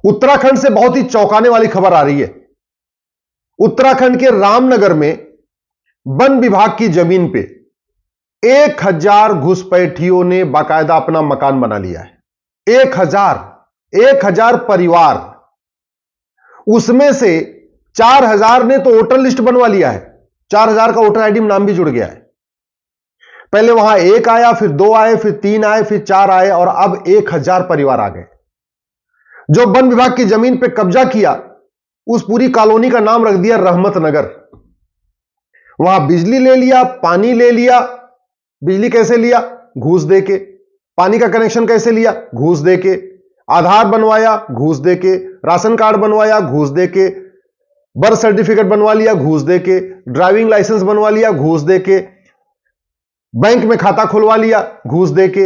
उत्तराखंड से बहुत ही चौंकाने वाली खबर आ रही है। उत्तराखंड के रामनगर में वन विभाग की जमीन पे 1000 घुसपैठियों ने बाकायदा अपना मकान बना लिया है। 1000 परिवार, उसमें से 4000 ने तो वोटर लिस्ट बनवा लिया है। 4000 का वोटर आईडी में नाम भी जुड़ गया है। पहले वहां 1 आया, फिर 2 आए, फिर 3 आए, फिर 4 आए और अब 1000 परिवार आ गए। जो वन विभाग की जमीन पे कब्जा किया, उस पूरी कॉलोनी का नाम रख दिया रहमत नगर। वहां बिजली ले लिया, पानी ले लिया। बिजली कैसे लिया? घूस देके। पानी का कनेक्शन कैसे लिया? घूस देके। आधार बनवाया, घूस देके। राशन कार्ड बनवाया, घूस देके। बर्थ सर्टिफिकेट बनवा लिया, घूस देके। ड्राइविंग लाइसेंस बनवा लिया, घूस देके। बैंक में खाता खुलवा लिया, घूस देके।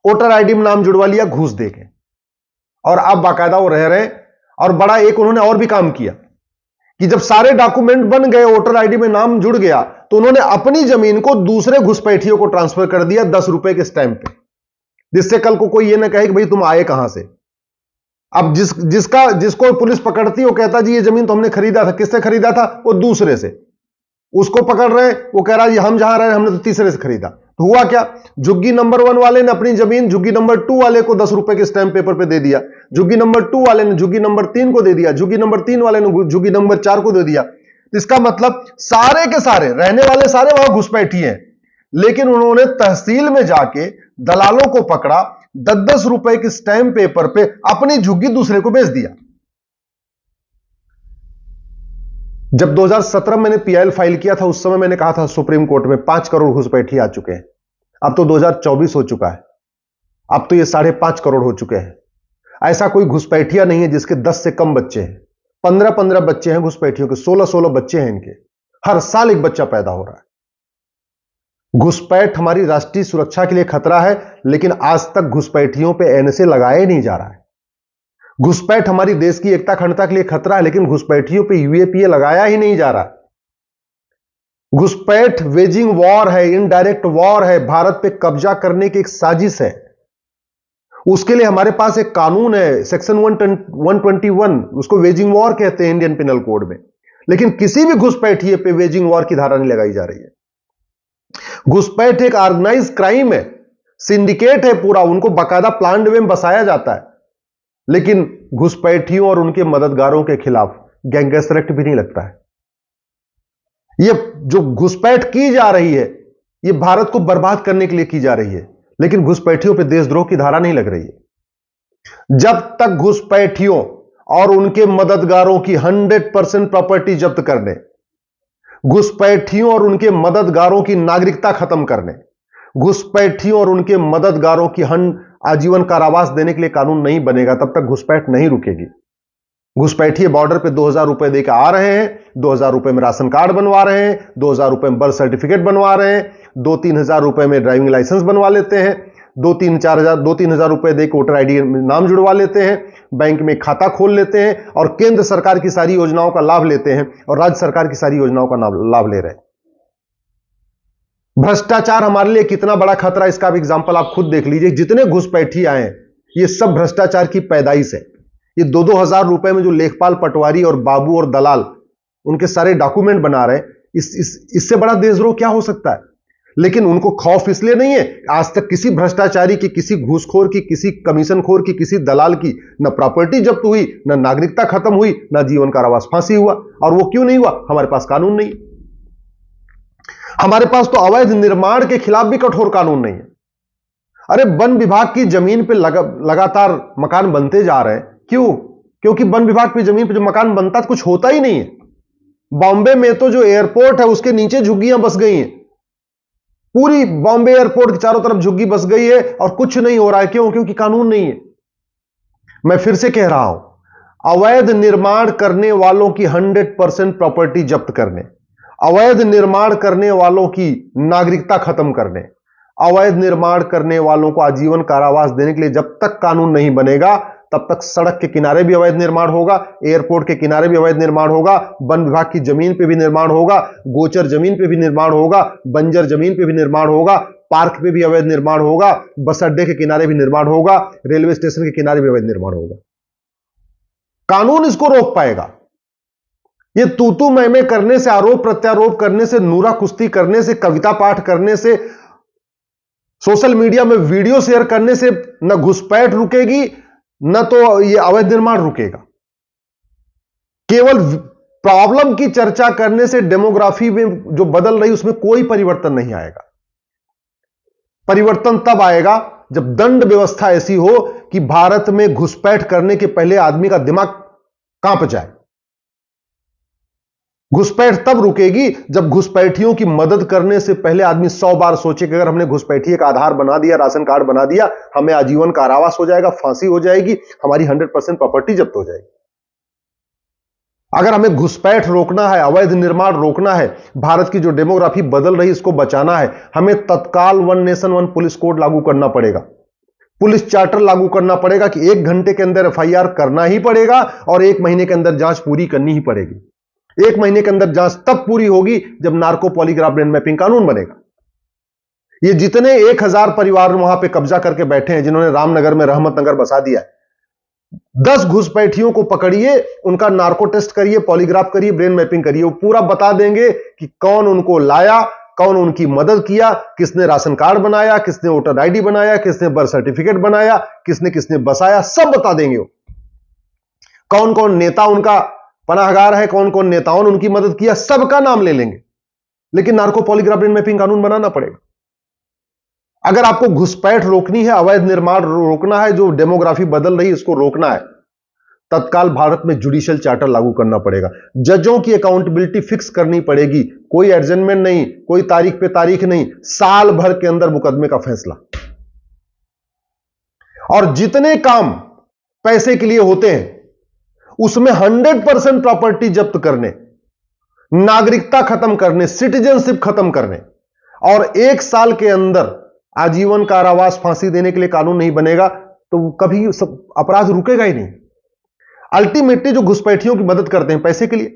वोटर आईडी में नाम जुड़वा लिया, घूस देके। और अब बाकायदा वो रह रहे। और बड़ा एक उन्होंने और भी काम किया कि जब सारे डॉक्यूमेंट बन गए, वोटर आईडी में नाम जुड़ गया, तो उन्होंने अपनी जमीन को दूसरे घुसपैठियों को ट्रांसफर कर दिया 10 रुपए के स्टैंप पे, जिससे कल को कोई ये ना कहे कि भाई तुम आए कहां से। अब जिसको पुलिस पकड़ती, वो कहता जी ये जमीन तो हमने खरीदा था। किससे खरीदा था? वो दूसरे से। उसको पकड़ रहे, वो कह रहा जी हम जहां रहे हमने तो तीसरे से खरीदा। तो हुआ क्या? झुग्गी नंबर 1 वाले ने अपनी जमीन झुग्गी नंबर 2 वाले को 10 रुपए के स्टैंप पेपर पे दे दिया। झुग्गी नंबर 2 वाले ने झुग्गी नंबर 3 को दे दिया। झुग्गी नंबर 3 वाले ने झुग्गी नंबर 4 को दे दिया। इसका मतलब सारे के सारे रहने वाले सारे वहां घुसपैठी हैं, लेकिन उन्होंने तहसील में जाके दलालों को पकड़ा, 10-10 रुपए के स्टैंप पेपर पे अपनी झुग्गी दूसरे को बेच दिया। जब 2017 मैंने पीआईएल फाइल किया था, उस समय मैंने कहा था सुप्रीम कोर्ट में 5 करोड़ घुसपैठी आ चुके हैं। अब तो 2024 हो चुका है, अब तो ये 5.5 करोड़ हो चुके हैं। ऐसा कोई घुसपैठिया नहीं है जिसके 10 से कम बच्चे हैं। 15-15 बच्चे हैं घुसपैठियों के, 16-16 बच्चे हैं इनके। हर साल एक बच्चा पैदा हो रहा है। घुसपैठ हमारी राष्ट्रीय सुरक्षा के लिए खतरा है, लेकिन आज तक घुसपैठियों पे एनएसए लगाया ही नहीं जा रहा है। घुसपैठ हमारी देश की एकता अखंडता के लिए खतरा है, लेकिन घुसपैठियों पे यूएपीए लगाया ही नहीं जा रहा। घुसपैठ वेजिंग वॉर है, इनडायरेक्ट वॉर है, भारत पे कब्जा करने की एक साजिश है। उसके लिए हमारे पास एक कानून है, सेक्शन 121, उसको वेजिंग वॉर कहते हैं इंडियन पिनल कोड में, लेकिन किसी भी घुसपैठिए पे वेजिंग वॉर की धारा नहीं लगाई जा रही है। घुसपैठ एक ऑर्गेनाइज क्राइम है, सिंडिकेट है पूरा, उनको बाकायदा प्लान्ड वे में बसाया जाता है, लेकिन घुसपैठियों और उनके मददगारों के खिलाफ गैंगस्टर एक्ट भी नहीं लगता है। ये जो घुसपैठ की जा रही है, ये भारत को बर्बाद करने के लिए की जा रही है, लेकिन घुसपैठियों पे देशद्रोह की धारा नहीं लग रही है। जब तक घुसपैठियों और उनके मददगारों की 100% प्रॉपर्टी जब्त करने, घुसपैठियों और उनके मददगारों की नागरिकता खत्म करने, घुसपैठियों और उनके मददगारों की आजीवन कारावास देने के लिए कानून नहीं बनेगा, तब तक घुसपैठ नहीं रुकेगी। घुसपैठिए बॉर्डर पे 2000 रुपए देकर आ रहे हैं, 2000 रुपए में राशन कार्ड बनवा रहे हैं, 2000 रुपए में बर्थ सर्टिफिकेट बनवा रहे हैं, 2-3 हजार रुपए में ड्राइविंग लाइसेंस बनवा लेते हैं, 2-3 हजार रुपए देकर वोटर आईडी में नाम जुड़वा लेते हैं, बैंक में खाता खोल लेते हैं और केंद्र सरकार की सारी योजनाओं का लाभ लेते हैं और राज्य सरकार की सारी योजनाओं का लाभ ले रहे हैं। भ्रष्टाचार हमारे लिए कितना बड़ा खतरा, इसका भी एग्जाम्पल आप खुद देख लीजिए। जितने घुसपैठी आए हैं, ये सब भ्रष्टाचार की पैदाइश है। ये 2-2 हजार रुपए में जो लेखपाल, पटवारी और बाबू और दलाल उनके सारे डॉक्यूमेंट बना रहे हैं, इससे बड़ा देशद्रोह क्या हो सकता है। लेकिन उनको खौफ इसलिए नहीं है, आज तक किसी भ्रष्टाचारी की, किसी घूसखोर की, किसी कमीशनखोर की, किसी दलाल की न प्रॉपर्टी जब्त हुई, न नागरिकता खत्म हुई, न जीवन कारावास, फांसी हुआ। और वो क्यों नहीं हुआ? हमारे पास कानून नहीं। हमारे पास तो अवैध निर्माण के खिलाफ भी कठोर कानून नहीं है। अरे वन विभाग की जमीन पे लगातार मकान बनते जा रहे हैं। क्यों? क्योंकि वन विभाग की जमीन पे जो मकान बनता है कुछ होता ही नहीं है। बॉम्बे में तो जो एयरपोर्ट है उसके नीचे झुग्गियां बस गई हैं। पूरी बॉम्बे एयरपोर्ट के चारों तरफ झुग्गी बस गई है और कुछ नहीं हो रहा है। क्यों? क्योंकि कानून नहीं है। मैं फिर से कह रहा हूं, अवैध निर्माण करने वालों की 100% प्रॉपर्टी जब्त करने, अवैध निर्माण करने वालों की नागरिकता खत्म करने, अवैध निर्माण करने वालों को आजीवन कारावास देने के लिए जब तक कानून नहीं बनेगा, तब तक सड़क के किनारे भी अवैध निर्माण होगा, एयरपोर्ट के किनारे भी अवैध निर्माण होगा, वन विभाग की जमीन पे भी निर्माण होगा, गोचर जमीन पे भी निर्माण होगा, बंजर जमीन पे भी निर्माण होगा, पार्क पे भी अवैध निर्माण होगा, बस अड्डे के किनारे भी निर्माण होगा, रेलवे स्टेशन के किनारे भी अवैध निर्माण होगा। कानून इसको रोक पाएगा? ये तू मैं करने से, आरोप प्रत्यारोप करने से, नूरा कुश्ती करने से, कविता पाठ करने से, सोशल मीडिया में वीडियो शेयर करने से न घुसपैठ रुकेगी, न तो ये अवैध निर्माण रुकेगा। केवल प्रॉब्लम की चर्चा करने से डेमोग्राफी में जो बदल रही उसमें कोई परिवर्तन नहीं आएगा। परिवर्तन तब आएगा जब दंड व्यवस्था ऐसी हो कि भारत में घुसपैठ करने के पहले आदमी का दिमाग कांप जाए। घुसपैठ तब रुकेगी जब घुसपैठियों की मदद करने से पहले आदमी 100 बार सोचे कि अगर हमने घुसपैठिए का आधार बना दिया, राशन कार्ड बना दिया, हमें आजीवन कारावास हो जाएगा, फांसी हो जाएगी, हमारी 100% प्रॉपर्टी जब्त हो जाएगी। अगर हमें घुसपैठ रोकना है, अवैध निर्माण रोकना है, भारत की जो डेमोग्राफी बदल रही इसको बचाना है, हमें तत्काल 1 नेशन 1 पुलिस कोड लागू करना पड़ेगा। पुलिस चार्टर लागू करना पड़ेगा कि 1 घंटे के अंदर एफआईआर करना ही पड़ेगा और 1 महीने के अंदर जांच पूरी करनी ही पड़ेगी। 1 महीने के अंदर जांच तब पूरी होगी जब नार्को पॉलीग्राफ ब्रेन मैपिंग कानून बनेगा। ये जितने 1000 परिवार वहां पे कब्जा करके बैठे हैं, जिन्होंने रामनगर में रहमत नगर बसा दिया है, 10 घुसपैठियों को पकड़िए, उनका नार्को टेस्ट करिए, पॉलीग्राफ करिए, ब्रेन मैपिंग करिए, वो पूरा बता देंगे कि कौन उनको लाया, कौन उनकी मदद किया, किसने राशन कार्ड बनाया, किसने वोटर आईडी बनाया, किसने बर्थ सर्टिफिकेट बनाया, किसने किसने बसाया, सब बता देंगे वो। कौन कौन नेता उनका पनाहगार है, कौन कौन नेताओं ने उनकी मदद किया, सबका नाम ले लेंगे। लेकिन नार्को पॉलीग्राफ ब्रेन मैपिंग कानून बनाना पड़ेगा। अगर आपको घुसपैठ रोकनी है, अवैध निर्माण रोकना है, जो डेमोग्राफी बदल रही है इसको रोकना है, तत्काल भारत में जुडिशियल चार्टर लागू करना पड़ेगा। जजों की अकाउंटेबिलिटी फिक्स करनी पड़ेगी। कोई एडजमेंट नहीं, कोई तारीख पे तारीख नहीं, साल भर के अंदर मुकदमे का फैसला। और जितने काम पैसे के लिए होते हैं उसमें 100% प्रॉपर्टी जब्त करने, नागरिकता खत्म करने, सिटीजनशिप खत्म करने और 1 साल के अंदर आजीवन कारावास, फांसी देने के लिए कानून नहीं बनेगा तो कभी अपराध रुकेगा ही नहीं। अल्टीमेटली जो घुसपैठियों की मदद करते हैं पैसे के लिए,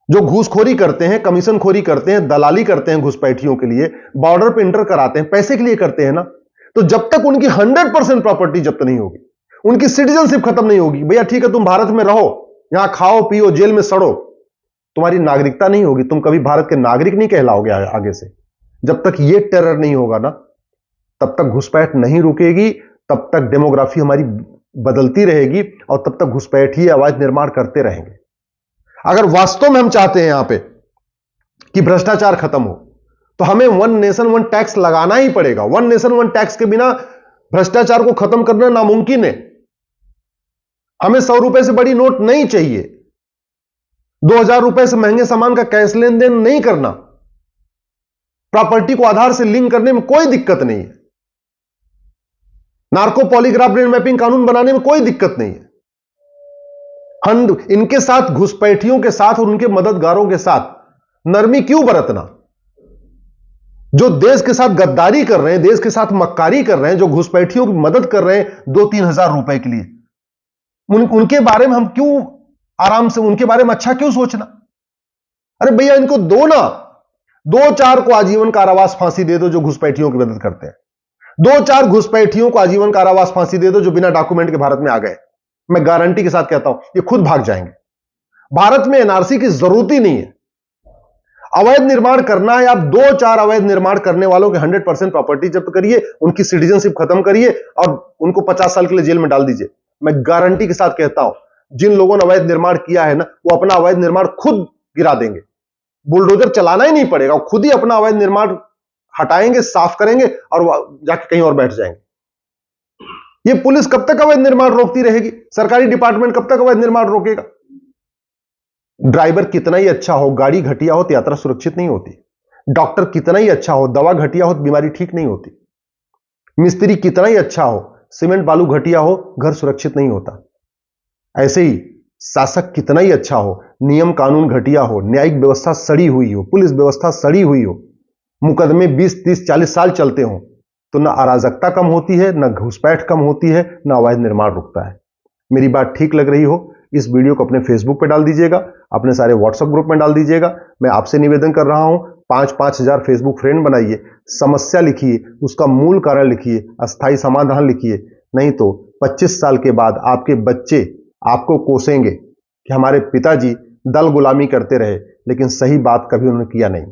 जो घूसखोरी करते हैं, कमीशनखोरी करते हैं, दलाली करते हैं घुसपैठियों के लिए, बॉर्डर पे इंटर कराते हैं, पैसे के लिए करते हैं ना। तो जब तक उनकी 100% प्रॉपर्टी जब्त नहीं होगी, उनकी सिटीजनशिप खत्म नहीं होगी, भैया ठीक है तुम भारत में रहो, यहां खाओ पियो, जेल में सड़ो, तुम्हारी नागरिकता नहीं होगी, तुम कभी भारत के नागरिक नहीं कहलाओगे आगे से। जब तक ये टेरर नहीं होगा ना, तब तक घुसपैठ नहीं रुकेगी, तब तक डेमोग्राफी हमारी बदलती रहेगी और तब तक घुसपैठी अवैध निर्माण करते रहेंगे। अगर वास्तव में हम चाहते हैं यहां पे कि भ्रष्टाचार खत्म हो, तो हमें 1 नेशन 1 टैक्स लगाना ही पड़ेगा। 1 नेशन 1 टैक्स के बिना भ्रष्टाचार को खत्म करना नामुमकिन है। हमें 100 रुपए से बड़ी नोट नहीं चाहिए, 2000 रुपए से महंगे सामान का कैश लेन देन नहीं करना, प्रॉपर्टी को आधार से लिंक करने में कोई दिक्कत नहीं है, नार्को पॉलीग्राफ ब्रेन मैपिंग कानून बनाने में कोई दिक्कत नहीं है। इनके साथ, घुसपैठियों के साथ और उनके मददगारों के साथ नरमी क्यों बरतना? जो देश के साथ गद्दारी कर रहे हैं, देश के साथ मक्कारी कर रहे हैं, जो घुसपैठियों की मदद कर रहे हैं 2-3 हजार रुपए के लिए, उनके बारे में हम क्यों आराम से, उनके बारे में अच्छा क्यों सोचना? अरे भैया इनको दो ना, 2-4 को आजीवन कारावास फांसी दे दो जो घुसपैठियों की मदद करते हैं, 2-4 घुसपैठियों को आजीवन कारावास फांसी दे दो जो बिना डॉक्यूमेंट के भारत में आ गए। मैं गारंटी के साथ कहता हूं ये खुद भाग जाएंगे। भारत में एनआरसी की जरूरत ही नहीं है। अवैध निर्माण करना है, आप 2-4 अवैध निर्माण करने वालों के 100% प्रॉपर्टी जब्त करिए, उनकी सिटीजनशिप खत्म करिए और उनको 50 साल के लिए जेल में डाल दीजिए। मैं गारंटी के साथ कहता हूं जिन लोगों ने अवैध निर्माण किया है ना, वो अपना अवैध निर्माण खुद गिरा देंगे। बुलडोजर चलाना ही नहीं पड़ेगा, वो खुद ही अपना अवैध निर्माण हटाएंगे, साफ करेंगे और जाके कहीं और बैठ जाएंगे। ये पुलिस कब तक अवैध निर्माण रोकती रहेगी? सरकारी डिपार्टमेंट कब तक अवैध निर्माण रोकेगा? ड्राइवर कितना ही अच्छा हो, गाड़ी घटिया हो तो यात्रा सुरक्षित नहीं होती। डॉक्टर कितना ही अच्छा हो, दवा घटिया हो तो बीमारी ठीक नहीं होती। मिस्त्री कितना ही अच्छा हो, सीमेंट बालू घटिया हो, घर सुरक्षित नहीं होता। ऐसे ही शासक कितना ही अच्छा हो, नियम कानून घटिया हो, न्यायिक व्यवस्था सड़ी हुई हो, पुलिस व्यवस्था सड़ी हुई हो, मुकदमे 20-30-40 साल चलते हो, तो ना अराजकता कम होती है, ना घुसपैठ कम होती है, ना अवैध निर्माण रुकता है। मेरी बात ठीक लग रही हो, इस वीडियो को अपने फेसबुक पे डाल दीजिएगा, अपने सारे व्हाट्सएप ग्रुप में डाल दीजिएगा। मैं आपसे निवेदन कर रहा हूं 5-5 हजार फेसबुक फ्रेंड बनाइए, समस्या लिखिए, उसका मूल कारण लिखिए, अस्थायी समाधान लिखिए। नहीं तो 25 साल के बाद आपके बच्चे आपको कोसेंगे कि हमारे पिताजी दल गुलामी करते रहे लेकिन सही बात कभी उन्होंने किया नहीं।